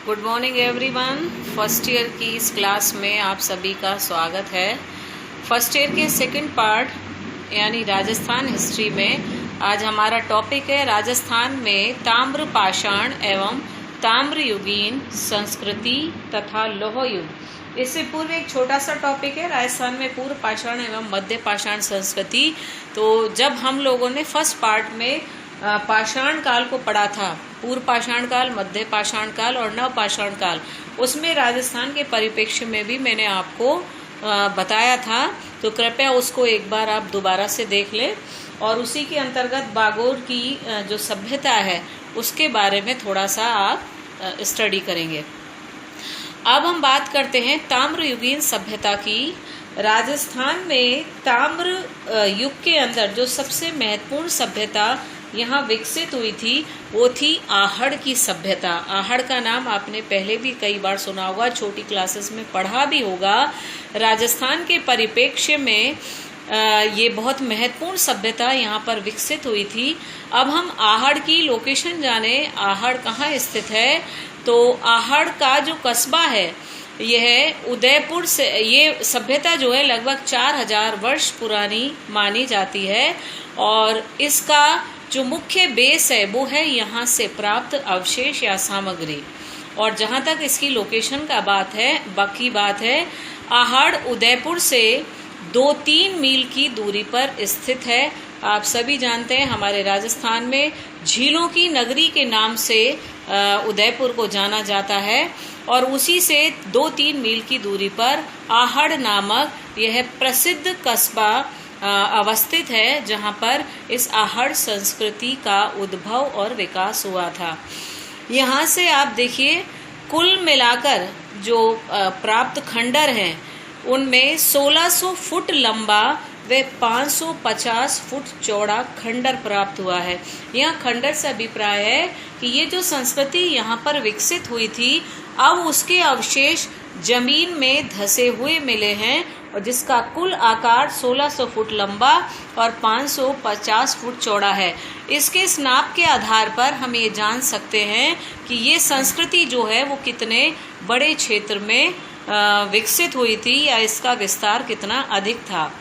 Good morning everyone. First year की इस class में आप सभी का स्वागत है। फर्स्ट ईयर के सेकंड पार्ट यानी राजस्थान हिस्ट्री में आज हमारा टॉपिक है राजस्थान में ताम्र पाषाण एवं ताम्रयुगीन संस्कृति तथा लौह युग। इससे पूर्व एक छोटा सा टॉपिक है राजस्थान में पूर्व पाषाण एवं मध्य पाषाण संस्कृति। तो जब हम लोगों ने फर्स्ट पार्ट में पाषाण काल को पढ़ा था, पूर्व पाषाण काल, मध्य पाषाण काल और नव पाषाण काल, उसमें राजस्थान के परिप्रेक्ष्य में भी मैंने आपको बताया था। तो कृपया उसको एक बार आप दोबारा से देख लें और उसी के अंतर्गत बागोर की जो सभ्यता है उसके बारे में थोड़ा सा आप स्टडी करेंगे। अब हम बात करते हैं ताम्रयुगीन सभ्यता की। राजस्थान में ताम्र युग के अंदर जो सबसे महत्वपूर्ण सभ्यता यहाँ विकसित हुई थी वो थी आहड़ की सभ्यता। आहड़ का नाम आपने पहले भी कई बार सुना होगा, छोटी क्लासेस में पढ़ा भी होगा। राजस्थान के परिप्रेक्ष्य में ये बहुत महत्वपूर्ण सभ्यता यहाँ पर विकसित हुई थी। अब हम आहड़ की लोकेशन जाने, आहड़ कहाँ स्थित है। तो आहड़ का जो कस्बा है यह उदयपुर से, ये सभ्यता जो है लगभग 4000 वर्ष पुरानी मानी जाती है और इसका जो मुख्य बेस है वो है यहाँ से प्राप्त अवशेष या सामग्री। और जहाँ तक इसकी लोकेशन का बात है, आहड़ उदयपुर से 2-3 मील की दूरी पर स्थित है। आप सभी जानते हैं हमारे राजस्थान में झीलों की नगरी के नाम से उदयपुर को जाना जाता है और उसी से 2-3 मील की दूरी पर आहड़ नामक यह प्रसिद्ध कस्बा अवस्थित है, जहाँ पर इस आहड़ संस्कृति का उद्भव और विकास हुआ था। यहाँ से आप देखिए कुल मिलाकर जो प्राप्त खंडर हैं उनमें 1600 फुट लंबा व 550 फुट चौड़ा खंडर प्राप्त हुआ है। यह खंडर से अभिप्राय है कि ये जो संस्कृति यहाँ पर विकसित हुई थी अब उसके अवशेष जमीन में धसे हुए मिले हैं और जिसका कुल आकार 1600 फुट लंबा और 550 फुट चौड़ा है। इसके इस नाप के आधार पर हम ये जान सकते हैं कि ये संस्कृति जो है वो कितने बड़े क्षेत्र में विकसित हुई थी या इसका विस्तार कितना अधिक था।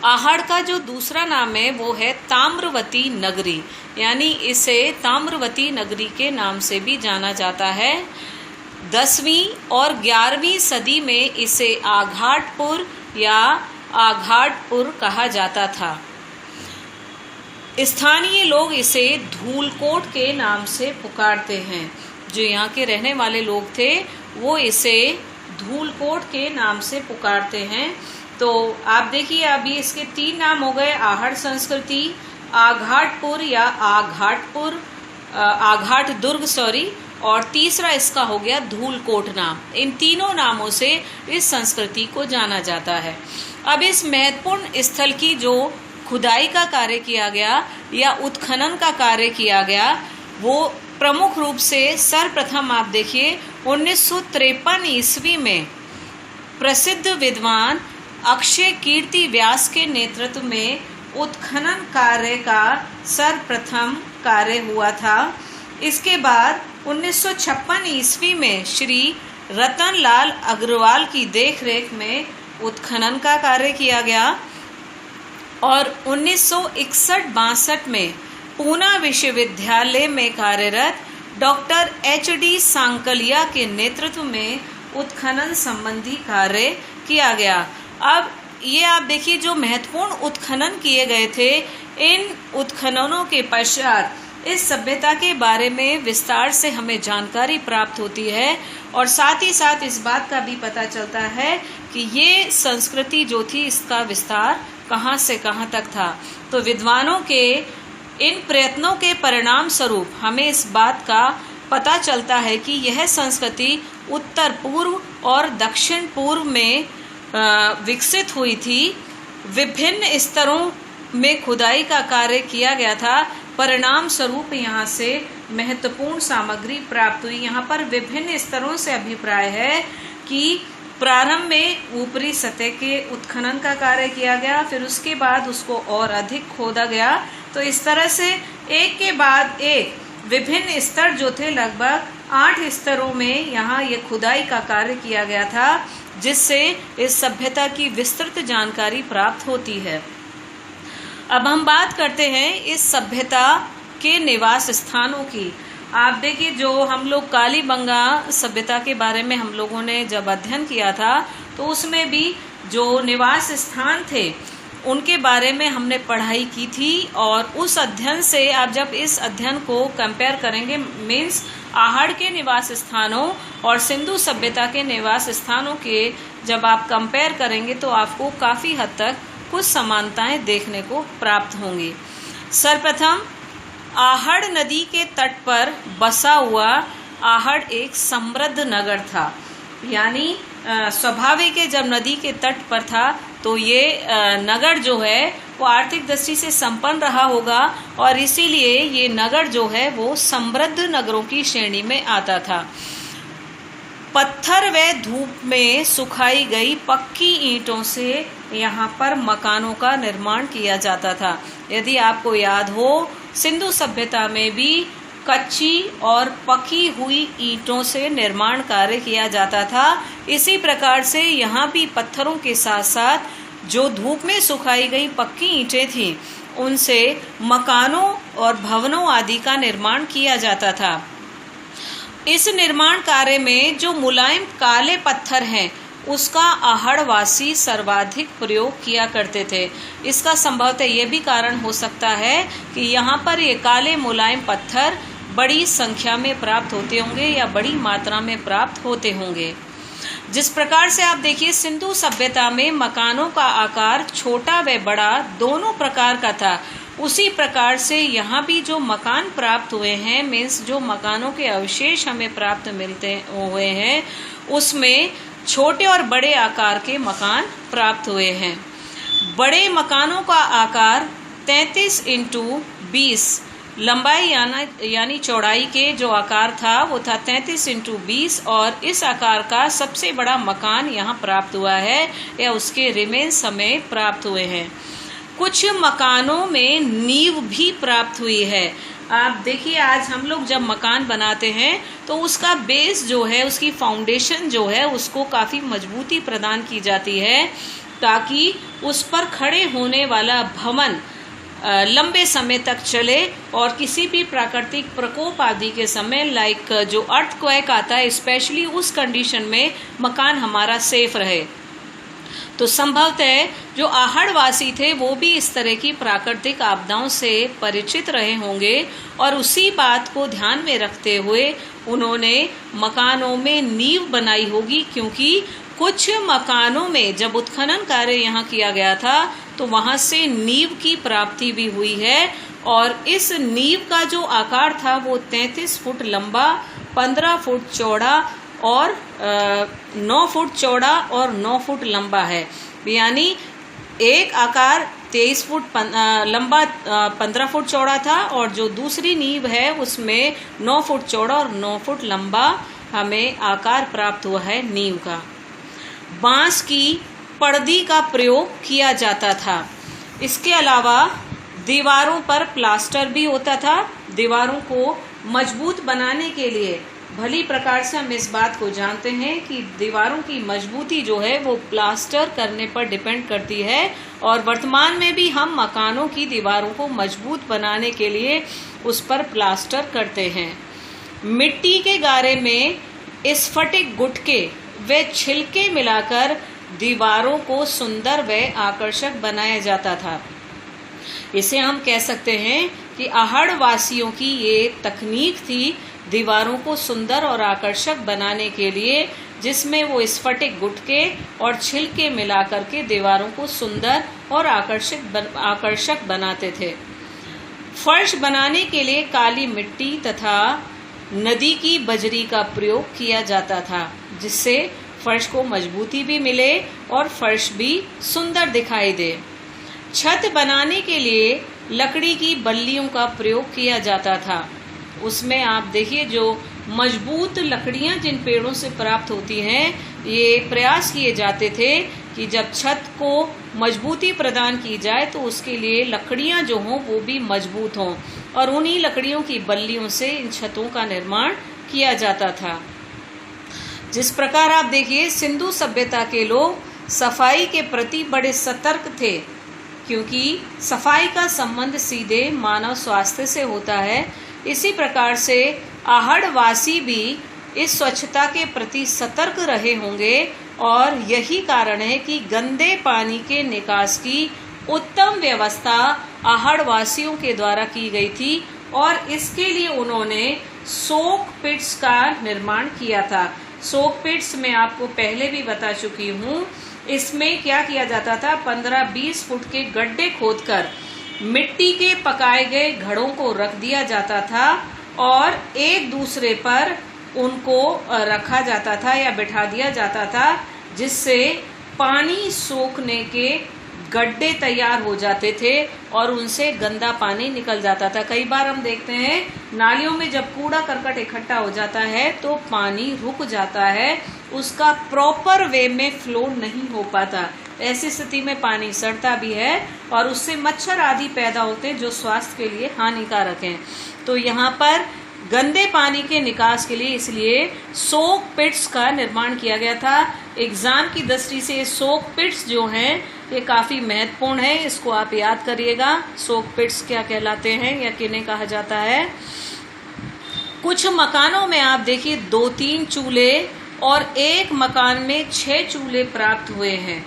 आहड़ का जो दूसरा नाम है वो है ताम्रवती नगरी, यानी इसे ताम्रवती नगरी के नाम से भी जाना जाता है। 10वीं और 11वीं सदी में इसे आघाटपुर या आघाटपुर कहा जाता था। स्थानीय लोग इसे धूलकोट के नाम से पुकारते हैं। जो यहाँ के रहने वाले लोग थे वो इसे धूलकोट के नाम से पुकारते हैं। तो आप देखिए अभी इसके 3 नाम हो गए, आहड़ संस्कृति, आघाटपुर या आघाट दुर्ग और तीसरा इसका हो गया धूलकोट नाम। इन तीनों नामों से इस संस्कृति को जाना जाता है। अब इस महत्वपूर्ण स्थल की जो खुदाई का कार्य किया गया या उत्खनन का कार्य किया गया वो प्रमुख रूप से सर्वप्रथम आप देखिए 1953 ईस्वी में प्रसिद्ध विद्वान अक्षय कीर्ति व्यास के नेतृत्व में उत्खनन कार्य का सर्वप्रथम कार्य हुआ था। इसके बाद 1956 ईस्वी में श्री रतनलाल अग्रवाल की देखरेख में उत्खनन का कार्य किया गया और 1961-62 में पूना विश्वविद्यालय में कार्यरत डॉक्टर HD सांकलिया के नेतृत्व में उत्खनन संबंधी कार्य किया गया। अब ये आप देखिए जो महत्वपूर्ण उत्खनन किए गए थे, इन उत्खननों के पश्चात इस सभ्यता के बारे में विस्तार से हमें जानकारी प्राप्त होती है और साथ ही साथ इस बात का भी पता चलता है कि ये संस्कृति जो थी इसका विस्तार कहाँ से कहाँ तक था। तो विद्वानों के इन प्रयत्नों के परिणाम स्वरूप हमें इस बात का पता चलता है कि यह संस्कृति उत्तर पूर्व और दक्षिण पूर्व में विकसित हुई थी। विभिन्न स्तरों में खुदाई का कार्य किया गया था, परिणाम स्वरूप यहाँ से महत्वपूर्ण सामग्री प्राप्त हुई। यहाँ पर विभिन्न स्तरों से अभिप्राय है कि प्रारंभ में ऊपरी सतह के उत्खनन का कार्य किया गया, फिर उसके बाद उसको और अधिक खोदा गया। तो इस तरह से एक के बाद एक विभिन्न स्तर जो थे, लगभग 8 स्तरों में यहाँ ये खुदाई का कार्य किया गया था, जिससे इस सभ्यता की विस्तृत जानकारी प्राप्त होती है। अब हम बात करते हैं इस सभ्यता के निवास स्थानों की। आप देखिए, जो हम लोग कालीबंगा सभ्यता के बारे में हम लोगों ने जब अध्ययन किया था, तो उसमें भी जो निवास स्थान थे उनके बारे में हमने पढ़ाई की थी। और उस अध्ययन से आप जब इस अध्ययन को कंपेयर करेंगे, मीन्स आहड़ के निवास स्थानों और सिंधु सभ्यता के निवास स्थानों के जब आप कंपेयर करेंगे, तो आपको काफ़ी हद तक कुछ समानताएं देखने को प्राप्त होंगी। सर्वप्रथम, आहड़ नदी के तट पर बसा हुआ आहड़ एक समृद्ध नगर था। यानी स्वाभाविक है, जब नदी के तट पर था तो ये नगर जो है वो आर्थिक दृष्टि से संपन्न रहा होगा, और इसीलिए ये नगर जो है वो समृद्ध नगरों की श्रेणी में आता था। पत्थर व धूप में सुखाई गई पक्की ईंटों से यहाँ पर मकानों का निर्माण किया जाता था। यदि आपको याद हो, सिंधु सभ्यता में भी कच्ची और पकी हुई ईंटों से निर्माण कार्य किया जाता था। इसी प्रकार से यहाँ भी पत्थरों के साथ साथ जो धूप में सुखाई गई पक्की ईंटें थीं, उनसे मकानों और भवनों आदि का निर्माण किया जाता था। इस निर्माण कार्य में जो मुलायम काले पत्थर हैं, उसका आहड़वासी सर्वाधिक प्रयोग किया करते थे। इसका संभवतः ये भी कारण हो सकता है कि यहाँ पर ये काले मुलायम पत्थर बड़ी संख्या में प्राप्त होते होंगे या बड़ी मात्रा में प्राप्त होते होंगे। जिस प्रकार से आप देखिए, सिंधु सभ्यता में मकानों का आकार छोटा व बड़ा दोनों प्रकार का था, उसी प्रकार से यहाँ भी जो मकान प्राप्त हुए हैं, मीन्स जो मकानों के अवशेष हमें प्राप्त मिलते हुए हैं, उसमें छोटे और बड़े आकार के मकान प्राप्त हुए हैं। बड़े मकानों का आकार 33 × 20 लंबाई यानी चौड़ाई के जो आकार था वो था 33 × 20, और इस आकार का सबसे बड़ा मकान यहाँ प्राप्त हुआ है या उसके रिमेन्स हमें प्राप्त हुए हैं। कुछ मकानों में नींव भी प्राप्त हुई है। आप देखिए, आज हम लोग जब मकान बनाते हैं तो उसका बेस जो है, उसकी फाउंडेशन जो है, उसको काफ़ी मजबूती प्रदान की जाती है, ताकि उस पर खड़े होने वाला भवन लंबे समय तक चले और किसी भी प्राकृतिक प्रकोप आदि के समय, लाइक जो अर्थक्वेक आता है, स्पेशली उस कंडीशन में मकान हमारा सेफ रहे। तो संभवतः जो आहड़वासी थे वो भी इस तरह की प्राकृतिक आपदाओं से परिचित रहे होंगे, और उसी बात को ध्यान में रखते हुए उन्होंने मकानों में नींव बनाई होगी। क्योंकि कुछ मकानों में जब उत्खनन कार्य यहाँ किया गया था तो वहाँ से नींव की प्राप्ति भी हुई है, और इस नींव का जो आकार था वो 33 फुट लंबा, 15 फुट चौड़ा और 9 फुट चौड़ा और 9 फुट लंबा है। यानी एक आकार 23 फुट लंबा 15 फुट चौड़ा था, और जो दूसरी नींव है उसमें 9 फुट चौड़ा और 9 फुट लंबा हमें आकार प्राप्त हुआ है नींव का। बांस की पर्दी का प्रयोग किया जाता था। इसके अलावा दीवारों पर प्लास्टर भी होता था। दीवारों को मजबूत बनाने के लिए, भली प्रकार से हम इस बात को जानते हैं कि दीवारों की मजबूती जो है वो प्लास्टर करने पर डिपेंड करती है, और वर्तमान में भी हम मकानों की दीवारों को मजबूत बनाने के लिए उस पर प्लास्टर करते हैं। मिट्टी के गारे में स्फटिक गुटके व छिलके मिलाकर दीवारों को सुंदर व आकर्षक बनाया जाता था। इसे हम कह सकते हैं कि आहड़ वासियों की ये तकनीक थी दीवारों को सुंदर और आकर्षक बनाने के लिए, जिसमें वो स्फटिक गुटके और छिलके मिला करके दीवारों को सुंदर और आकर्षक बनाते थे। फर्श बनाने के लिए काली मिट्टी तथा नदी की बजरी का प्रयोग किया जाता था, जिससे फर्श को मजबूती भी मिले और फर्श भी सुंदर दिखाई दे। छत बनाने के लिए लकड़ी की बल्लियों का प्रयोग किया जाता था। उसमें आप देखिए, जो मजबूत लकड़ियां जिन पेड़ों से प्राप्त होती हैं, ये प्रयास किए जाते थे कि जब छत को मजबूती प्रदान की जाए तो उसके लिए लकड़ियां जो हों वो भी मजबूत हों। और उन्हीं लकड़ियों की बल्लियों से इन छतों का निर्माण किया जाता था। जिस प्रकार आप देखिए, सिंधु सभ्यता के लोग सफाई के प्रति बड़े सतर्क थे, क्योंकि सफाई का संबंध सीधे मानव स्वास्थ्य से होता है। इसी प्रकार से आहड़वासी भी इस स्वच्छता के प्रति सतर्क रहे होंगे और यही कारण है कि गंदे पानी के निकास की उत्तम व्यवस्था आहड़वासियों के द्वारा की गई थी और इसके लिए उन्होंने सोक पिट्स का निर्माण किया था। सोक पिट्स मैं आपको पहले भी बता चुकी हूँ। इसमें क्या किया जाता था, 15-20 फुट के गड्ढे खोदकर मिट्टी के पकाए गए घड़ों को रख दिया जाता था और एक दूसरे पर उनको रखा जाता था या बिठा दिया जाता था, जिससे पानी सोखने के गड्ढे तैयार हो जाते थे और उनसे गंदा पानी निकल जाता था। कई बार हम देखते हैं नालियों में जब कूड़ा करकट इकट्ठा हो जाता है तो पानी रुक जाता है, उसका प्रॉपर वे में फ्लो नहीं हो पाता। ऐसी स्थिति में पानी सड़ता भी है और उससे मच्छर आदि पैदा होते हैं जो स्वास्थ्य के लिए हानिकारक हैं। तो यहाँ पर गंदे पानी के निकास के लिए इसलिए सोक पिट्स का निर्माण किया गया था। एग्जाम की दृष्टि से सोक पिट्स जो हैं ये काफी महत्वपूर्ण है, इसको आप याद करिएगा। सोक पिट्स क्या कहलाते हैं या किन्हें कहा जाता है। कुछ मकानों में आप देखिए 2-3 चूल्हे और एक मकान में 6 चूल्हे प्राप्त हुए हैं,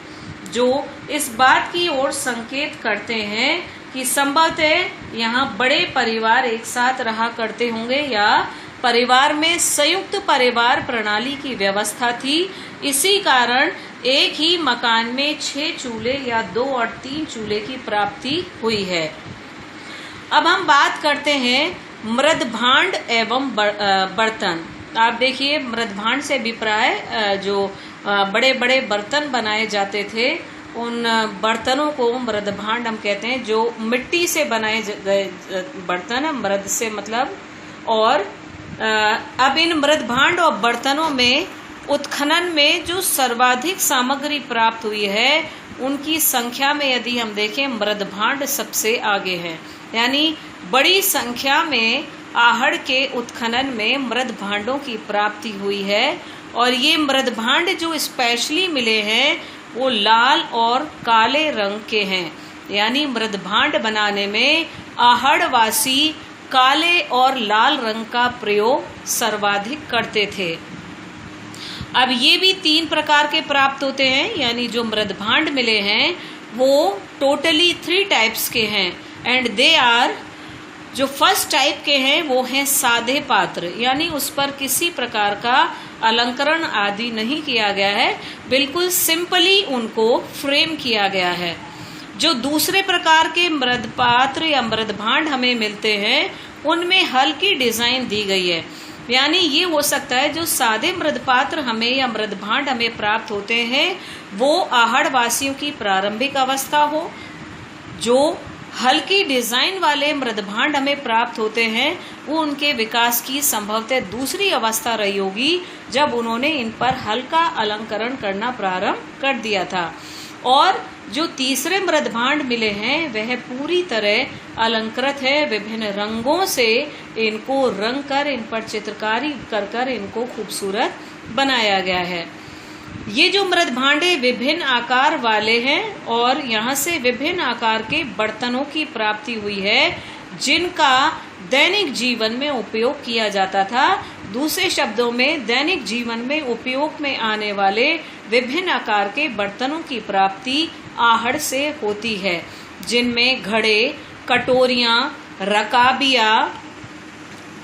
जो इस बात की ओर संकेत करते हैं कि संभवतः यहाँ बड़े परिवार एक साथ रहा करते होंगे या परिवार में संयुक्त परिवार प्रणाली की व्यवस्था थी। इसी कारण एक ही मकान में 6 चूल्हे या 2 और 3 चूल्हे की प्राप्ति हुई है। अब हम बात करते हैं मृदभांड एवं बर्तन। आप देखिए, मृदभांड से अभिप्राय जो बड़े बड़े बर्तन बनाए जाते थे उन बर्तनों को मृदभांड हम कहते हैं। जो मिट्टी से बनाए गए बर्तन, मृद से मतलब। और अब इन मृदभांड और बर्तनों में उत्खनन में जो सर्वाधिक सामग्री प्राप्त हुई है उनकी संख्या में यदि हम देखें, मृदभांड सबसे आगे है। यानी बड़ी संख्या में आहड़ के उत्खनन में मृदभांडों की प्राप्ति हुई है और ये मृदभांड जो स्पेशली मिले हैं वो लाल और काले रंग के हैं। यानी मृदभांड बनाने में आहड़वासी काले और लाल रंग का प्रयोग सर्वाधिक करते थे। अब ये भी 3 प्रकार के प्राप्त होते हैं, यानी जो मृदभांड मिले हैं वो टोटली 3 टाइप्स के हैं एंड दे आर। जो फर्स्ट टाइप के हैं वो हैं सादे पात्र, यानी उस पर किसी प्रकार का अलंकरण आदि नहीं किया गया है, बिल्कुल सिंपली उनको फ्रेम किया गया है। जो दूसरे प्रकार के मृदपात्र या मृदभांड हमें मिलते हैं उनमें हल्की डिजाइन दी गई है। यानी ये हो सकता है जो सादे मृदपात्र हमें या मृदभांड हमें प्राप्त होते हैं वो आहड़वासियों की प्रारंभिक अवस्था हो। जो हल्की डिजाइन वाले मृदभांड हमें प्राप्त होते हैं वो उनके विकास की संभवतः दूसरी अवस्था रही होगी जब उन्होंने इन पर हल्का अलंकरण करना प्रारंभ कर दिया था। और जो तीसरे मृदभांड मिले हैं वह पूरी तरह अलंकृत है। विभिन्न रंगों से इनको रंग कर इन पर चित्रकारी कर इनको खूबसूरत बनाया गया है। ये जो मृदभांडे विभिन्न आकार वाले हैं और यहाँ से विभिन्न आकार के बर्तनों की प्राप्ति हुई है जिनका दैनिक जीवन में उपयोग किया जाता था। दूसरे शब्दों में दैनिक जीवन में उपयोग में आने वाले विभिन्न आकार के बर्तनों की प्राप्ति आहड़ से होती है, जिनमें घड़े, कटोरियाँ, रकाबिया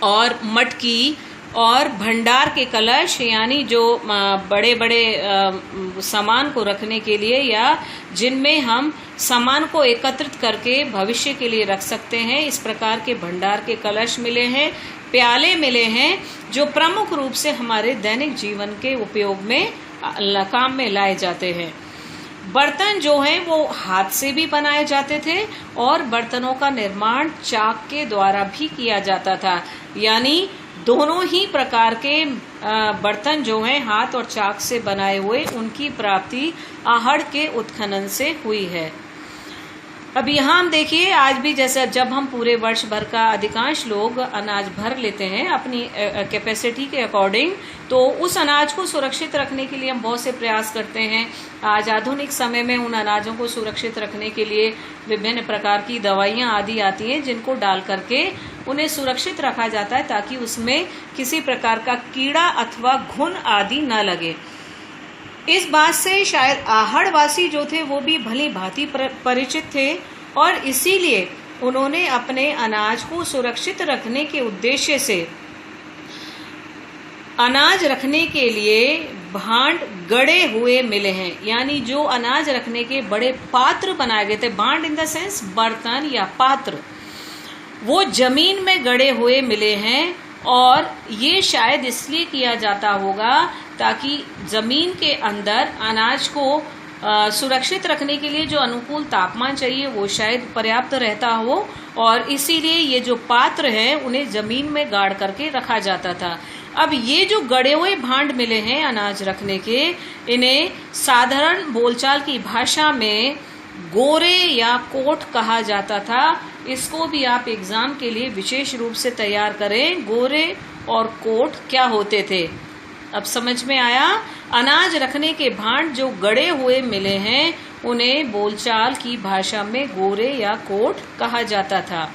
और मटकी और भंडार के कलश, यानी जो बड़े बड़े सामान को रखने के लिए या जिनमें हम सामान को एकत्रित करके भविष्य के लिए रख सकते हैं, इस प्रकार के भंडार के कलश मिले हैं। प्याले मिले हैं जो प्रमुख रूप से हमारे दैनिक जीवन के उपयोग में काम में लाए जाते हैं। बर्तन जो हैं वो हाथ से भी बनाए जाते थे और बर्तनों का निर्माण चाक के द्वारा भी किया जाता था। यानी दोनों ही प्रकार के बर्तन जो हैं हाथ और चाक से बनाए हुए, उनकी प्राप्ति आहड़ के उत्खनन से हुई है। अब यहाँ हम देखिए, आज भी जैसे जब हम पूरे वर्ष भर का अधिकांश लोग अनाज भर लेते हैं अपनी कैपेसिटी के अकॉर्डिंग, तो उस अनाज को सुरक्षित रखने के लिए हम बहुत से प्रयास करते हैं। आज आधुनिक समय में उन अनाजों को सुरक्षित रखने के लिए विभिन्न प्रकार की दवाइयाँ आदि आती हैं, जिनको डाल करके उन्हें सुरक्षित रखा जाता है ताकि उसमें किसी प्रकार का कीड़ा अथवा घुन आदि न लगे। इस बात से शायद आहड़वासी जो थे वो भी भली भांति परिचित थे और इसीलिए उन्होंने अपने अनाज को सुरक्षित रखने के उद्देश्य से अनाज रखने के लिए भांड गड़े हुए मिले हैं, यानी जो अनाज रखने के बड़े पात्र बनाए गए थे, भांड इन द सेंस बर्तन या पात्र, वो जमीन में गड़े हुए मिले हैं। और ये शायद इसलिए किया जाता होगा ताकि जमीन के अंदर अनाज को सुरक्षित रखने के लिए जो अनुकूल तापमान चाहिए वो शायद पर्याप्त रहता हो, और इसीलिए ये जो पात्र हैं उन्हें जमीन में गाड़ करके रखा जाता था। अब ये जो गड़े हुए भांड मिले हैं अनाज रखने के, इन्हें साधारण बोलचाल की भाषा में गोरे या कोट कहा जाता था। इसको भी आप एग्जाम के लिए विशेष रूप से तैयार करें, गोरे और कोट क्या होते थे। अब समझ में आया? अनाज रखने के भांड जो गड़े हुए मिले हैं उन्हें बोलचाल की भाषा में गोरे या कोट कहा जाता था।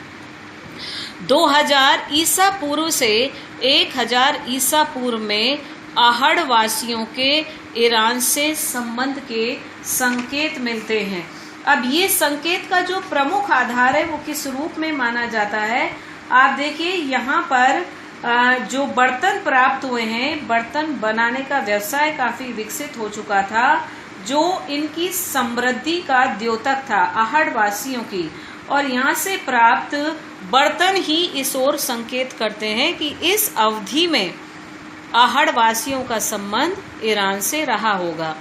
2000 ईसा पूर्व से 1000 ईसा पूर्व में आहड़ वासियों के ईरान से संबंध के संकेत मिलते हैं। अब ये संकेत का जो प्रमुख आधार है वो किस रूप में माना जाता है? आप देखिए, यहाँ पर जो बर्तन प्राप्त हुए हैं, बर्तन बनाने का व्यवसाय काफी विकसित हो चुका था, जो इनकी समृद्धि का द्योतक था आहड़ वासियों की, और यहाँ से प्राप्त बर्तन ही इस ओर संकेत करते हैं कि इस अवधि में आहड़ वासियों का संबंध ईरान से रहा होगा।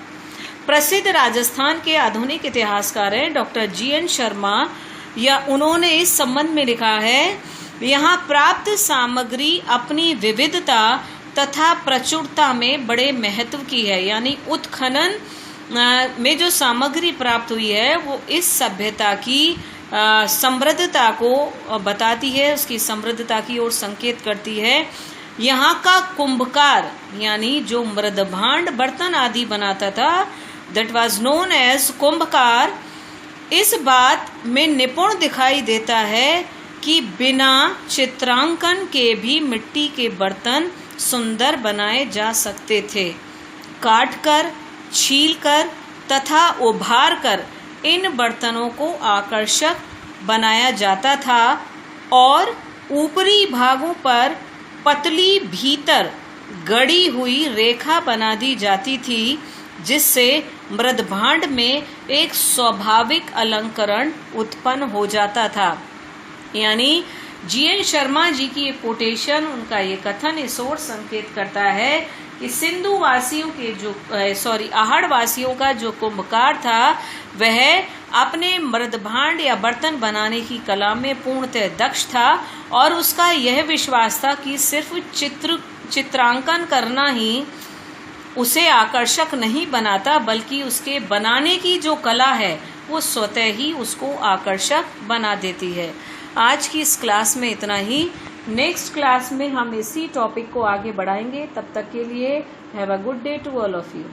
प्रसिद्ध राजस्थान के आधुनिक इतिहासकार हैं डॉक्टर GN शर्मा, या उन्होंने इस संबंध में लिखा है, यहाँ प्राप्त सामग्री अपनी विविधता तथा प्रचुरता में बड़े महत्व की है। यानी उत्खनन में जो सामग्री प्राप्त हुई है वो इस सभ्यता की समृद्धता को बताती है, उसकी समृद्धता की ओर संकेत करती है। यहाँ का कुंभकार, यानी जो मृदभांड बर्तन आदि बनाता था, that was known as Kumbhkar, इस बात में निपुण दिखाई देता है कि बिना चित्रांकन के भी मिट्टी के बर्तन सुंदर बनाए जा सकते थे। काटकर, छीलकर तथा उभारकर इन बर्तनों को आकर्षक बनाया जाता था और ऊपरी भागों पर पतली भीतर गड़ी हुई रेखा बना दी जाती थी, जिससे मृदभांड में एक स्वाभाविक अलंकरण उत्पन्न हो जाता था। यानी GN शर्मा जी की ये कोटेशन, उनका ये कथन इस ओर संकेत करता है कि सिंधु वासियों के आहड़ वासियों का जो कुंभकार था वह अपने मृदभांड या बर्तन बनाने की कला में पूर्णतः दक्ष था, और उसका यह विश्वास था कि सिर्फ चित्रांकन करना ही उसे आकर्षक नहीं बनाता, बल्कि उसके बनाने की जो कला है वो स्वतः ही उसको आकर्षक बना देती है। आज की इस क्लास में इतना ही। नेक्स्ट क्लास में हम इसी टॉपिक को आगे बढ़ाएंगे। तब तक के लिए have a good day to all of you.